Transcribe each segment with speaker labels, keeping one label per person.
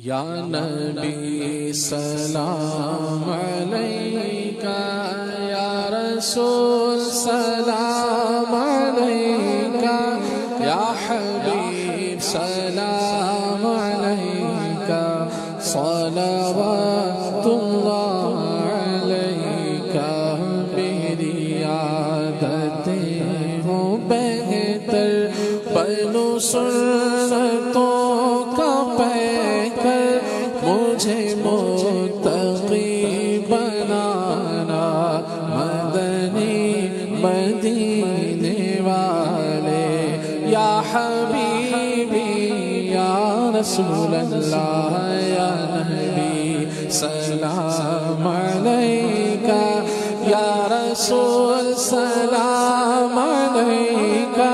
Speaker 1: یا نبی سلام علیکہ، یا رسول سلام علیکہ، یا حبیب سلام علیکہ، صلوات اللہ علیکہ۔ میری عادتیں ہوں بہتر، بنو سنتوں کا پیکر، مجھے متقی بنانا مدنی مدینے والے۔ یا حبیبی یا رسول اللہ، یا نبی سلام علیکہ، یا رسول سلام علیکہ،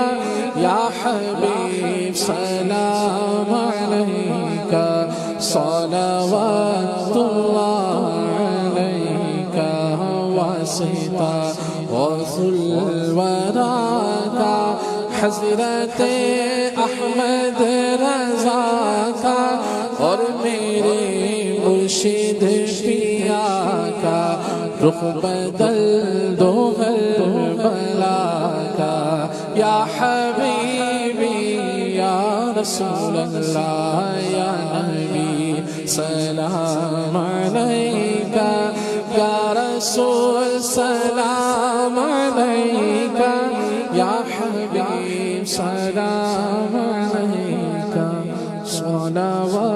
Speaker 1: یا حبیب سلام علیکہ، صلوات اللہ علیکہ۔ واسطہ غوث الورا کا، حضرت احمد رضا کا، اور میرے مرشد پیا کا، رخ بدل دو کربلا کا۔ یا حبیبی یا رسول اللہ، یا نبی سلام علیکہ، یا رسول سلام علیکہ، یا حبیب سلام علیکہ، صلوات